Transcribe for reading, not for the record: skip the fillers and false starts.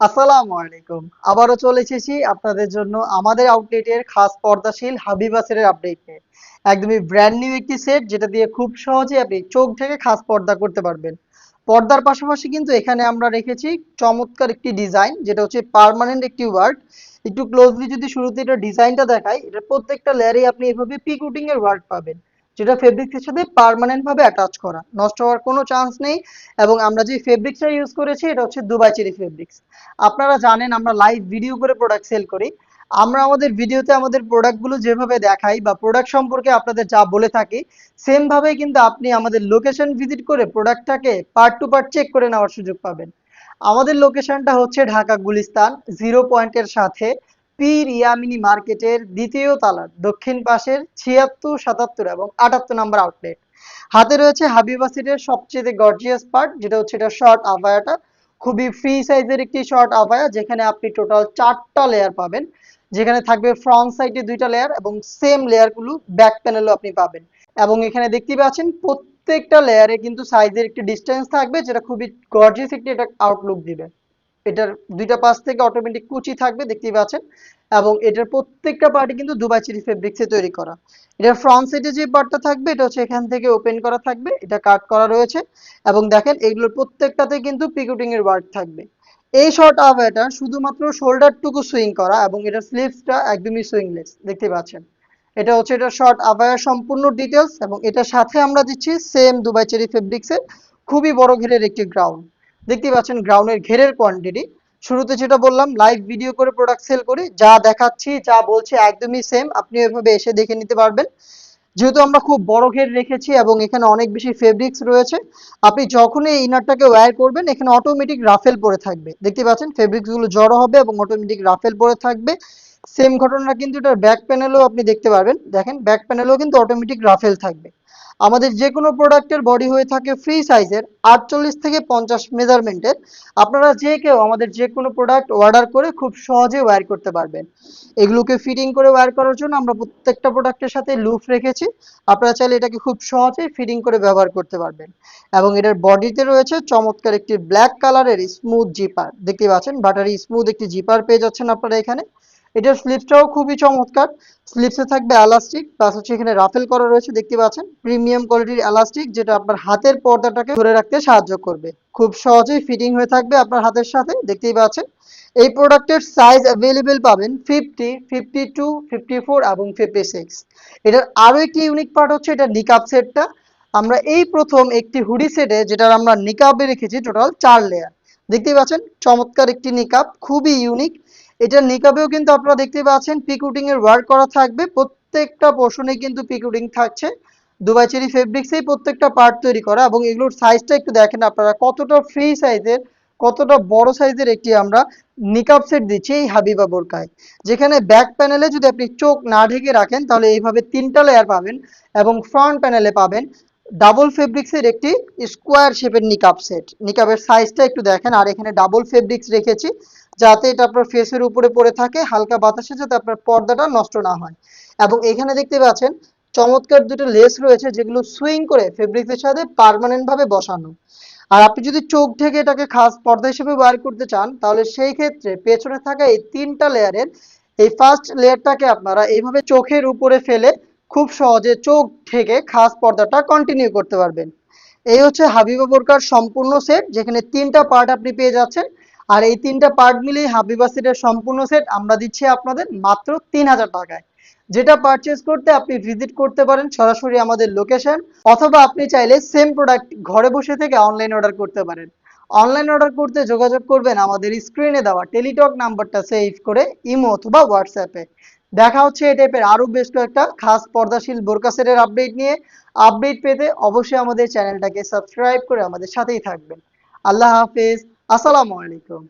আসসালামু আলাইকুম। আবারও চলে এসেছি আপনাদের জন্য আমাদের আউটলেটের খাস পর্দাশীল হাবিবা সেটের আপডেট নিয়ে। একদমই ব্র্যান্ড নিউ একটি সেট যেটা দিয়ে খুব সহজে আপনি চোখ ঢেকে খাস পর্দা করতে পারবেন। পর্দার পাশাপাশি কিন্তু এখানে আমরা রেখেছি চমৎকার একটি ডিজাইন যেটা হচ্ছে পার্মানেন্ট একটি ওয়ার্ক। একটু ক্লোজলি যদি শুরুতে এটা ডিজাইনটা দেখাই, এটা প্রত্যেকটা লেয়ারে আপনি এভাবে পিকুটিং এর ওয়ার্ক পাবেন। যেটা ফেব্রিক্সের সাথে পার্মানেন্ট ভাবে অ্যাটাচ করা, নষ্ট হওয়ার কোনো চান্স নেই। এবং আমরা যে ফেব্রিক্সটা ইউজ করেছি এটা হচ্ছে দুবাই চেরি ফেব্রিক্স। আপনারা জানেন আমরা লাইভ ভিডিও করে প্রোডাক্ট সেল করি। আমরা আমাদের ভিডিওতে আমাদের প্রোডাক্টগুলো যেভাবে দেখাই বা প্রোডাক্ট সম্পর্কে আপনাদের যা বলে থাকি, সেম ভাবেই কিন্তু আপনি আমাদের লোকেশন ভিজিট করে প্রোডাক্টটাকে পার্ট টু পার্ট চেক করে নেওয়ার সুযোগ পাবেন। আমাদের লোকেশনটা হচ্ছে ঢাকা গুলিস্তান জিরো পয়েন্টের সাথে পীর ইয়ামিনী মার্কেটের দ্বিতীয় তলার দক্ষিণ পাশের ৭৬, ৭৭ এবং ৭৮ নম্বর আউটলেট। হাতে রয়েছে হাবিবা সিটের সবচেয়ে গর্জিয়াস পার্ট, যেটা হচ্ছে এটা শর্ট আভায়াটা। খুবই ফ্রি সাইজের একটি শর্ট আভায়া, যেখানে আপনি টোটাল 4টা লেয়ার পাবেন। যেখানে থাকবে ফ্রন্ট সাইডে 2টা লেয়ার এবং সেম লেয়ারগুলো ব্যাক প্যানেলও আপনি পাবেন। এবং এখানে দেখতেই পাচ্ছেন প্রত্যেকটা লেয়ারে কিন্তু সাইজের একটি ডিস্টেন্স থাকবে, যেটা খুবই গর্জিয়াস একটি এটা আউটলুক দিবে। এটার 2টা পাশ থেকে অটোমেটিক কুচি থাকবে দেখতেই পাচ্ছেন। এবং এটার প্রত্যেকটা পার্টি কিন্তু দুবাই চেরি ফেব্রিক্সে তৈরি করা। এটার ফ্রন্ট সাইডে যে পার্টটা থাকবে এটা হচ্ছে এখান থেকে ওপেন করা থাকবে, এটা কাট করা রয়েছে। এবং দেখেন এগুলোর প্রত্যেকটাতে কিন্তু পিকুটিং এর ওয়ার্ক থাকবে। এই শর্ট আভায়াটা শুধুমাত্র শোল্ডারটুকু সুইং করা এবং এটার স্লিভসটা একদমই সুইংলেস দেখতে পাচ্ছেন। এটা হচ্ছে এটা শর্ট আভায়ার সম্পূর্ণ ডিটেলস, এবং এটার সাথে আমরা দিচ্ছি সেম দুবাই চেরি ফেব্রিক্সের খুবই বড় ঘেরের একটি গ্রাউন্ড। দেখতে পাচ্ছেন গ্রাউন্ডের ঘেরের কোয়ান্টিটি। শুরুতে যেটা বললাম লাইভ ভিডিও করে প্রোডাক্ট সেল করি, যা দেখাচ্ছি যা বলছি একদমই সেম, আপনি এভাবে এসে দেখে নিতে পারবেন। যেহেতু আমরা খুব বড় ঘের রেখেছি এবং এখানে অনেক বেশি ফেব্রিক্স রয়েছে, আপনি যখনই এই ইনারটাকে ওয়্যার করবেন এখানে অটোমেটিক রাফেল পরে থাকবে দেখতে পাচ্ছেন, ফেব্রিক্স গুলো জড়ো হবে এবং অটোমেটিক রাফেল পরে থাকবে। সেম ঘটনা কিন্তু এটার ব্যাক প্যানেলেও আপনি দেখতে পারবেন, দেখেন ব্যাক প্যানেলেও কিন্তু অটোমেটিক রাফেল থাকবে। আমাদের যে কোনো প্রোডাক্টের বডি হয়ে থাকে ফ্রি সাইজের 48 থেকে 50 মেজারমেন্টের। আপনারা যে কেউ আমাদের যে কোনো প্রোডাক্ট অর্ডার করে খুব সহজে ওয়্যার করতে পারবেন। এগুলোকে ফিটিং করে ওয়্যার করার জন্য আমরা প্রত্যেকটা প্রোডাক্টের সাথে লুপ রেখেছি। আপনারা চাইলে এটাকে খুব সহজেই ফিটিং করে ব্যবহার করতে পারবেন। এবং এটার বডিতে রয়েছে চমৎকার একটি ব্ল্যাক কালারের স্মুথ জিপার দেখতে পাচ্ছেন, বাটারি স্মুথ একটি জিপার পেয়ে যাচ্ছেন আপনারা এখানে। এটার স্লিপসটাও খুবই চমৎকার। স্লিপসে থাকবে এলাস্টিক, প্লাস হচ্ছে এখানে রাফেল করা রয়েছে দেখতে পাচ্ছেন, প্রিমিয়াম কোয়ালিটির এলাস্টিক, যেটা আপনার হাতের পর্দাটাকে ধরে রাখতে সাহায্য করবে। খুব সহজেই ফিটিং হয়ে থাকবে আপনার হাতের সাথে দেখতেই পাচ্ছেন। এই প্রোডাক্টের সাইজ অ্যাভেলেবেল পাবেন 50, 52, 54 এবং 56। এটার আরো একটি ইউনিক পার্ট হচ্ছে এটা নিকাব সেটটা। আমরা এই প্রথম একটি হুডি সেটে যেটার আমরা নিকাবে রেখেছি টোটাল 4 লেয়ার। দেখতেই পাচ্ছেন চমৎকার একটি নিকাব, খুবই ইউনিক। এটার নিকাবেও কিন্তু আপনারা দেখতে পাচ্ছেন পিকুটিং এর ওয়ার্ক করা থাকবে, প্রত্যেকটা পোর্শনে কিন্তু পিকুটিং থাকছে। দুবাই চেরি ফেব্রিক্সেই প্রত্যেকটা পার্ট তৈরি করা, এবং এগুলোর সাইজটা একটু দেখেন আপনারা কতটা ফ্রি সাইজের, কতটা বড় সাইজের একটি আমরা নিকাব সেট দিচ্ছি এই হাবিবা বোরকায়। যেখানে ব্যাক প্যানেলে যদি আপনি চোখ না ঢেকে রাখেন তাহলে এইভাবে 3টা লেয়ার পাবেন, এবং ফ্রন্ট প্যানেলে পাবেন ডাবল ফেব্রিক্সের একটি স্কোয়ার শেপের নিকাব সেট। নিকাবের সাইজটা একটু দেখেন, আর এখানে ডাবল ফেব্রিক্স রেখেছি যাতে এটা আপনার ফেসের উপরে পড়ে থাকে হালকা বাতাসে, যাতে আপনার পর্দাটা নষ্ট না হয়। এবং এখানে দেখতে পাচ্ছেন চমৎকার দুটো লেস রয়েছে যেগুলো সুইং করে ফেব্রিক্সের সাথে পার্মানেন্ট ভাবে বসানো। আর আপনি যদি চোখ থেকে এটাকে খাস পর্দা হিসেবে ব্যবহার করতে চান তাহলে সেই ক্ষেত্রে পেছনে থাকা এই 3টা লেয়ারের এই ফার্স্ট লেয়ারটাকে আপনারা এইভাবে চোখের উপরে ফেলে খুব সহজে চোখ থেকে খাস পর্দাটা কন্টিনিউ করতে পারবেন। এই হচ্ছে হাবিবা বোরকার সম্পূর্ণ সেট, যেখানে 3টা পার্ট আপনি পেয়ে যাচ্ছেন। আর এই 3টা পার্ট মিলিয়ে হাবিবা সেটের সম্পূর্ণ সেট আমরা দিচ্ছি আপনাদের মাত্র 3000 টাকায়। যেটা পারচেজ করতে আপনি ভিজিট করতে পারেন সরাসরি আমাদের লোকেশন, অথবা আপনি চাইলে সেম প্রোডাক্ট ঘরে বসে থেকে অনলাইন অর্ডার করতে পারেন। অনলাইন অর্ডার করতে যোগাযোগ করবেন আমাদের স্ক্রিনে দেওয়া টেলিটক নাম্বারটা সেভ করে ইমো অথবা হোয়াটসঅ্যাপে। দেখা হচ্ছে এই টাইপের আরো বেশ কয়েকটা খাস পর্দাশীল বোরকা সেটের আপডেট নিয়ে। আপডেট পেতে অবশ্যই আমাদের চ্যানেলটাকে সাবস্ক্রাইব করে আমাদের সাথেই থাকবেন। আল্লাহ হাফেজ, আসসালামু আলাইকুম।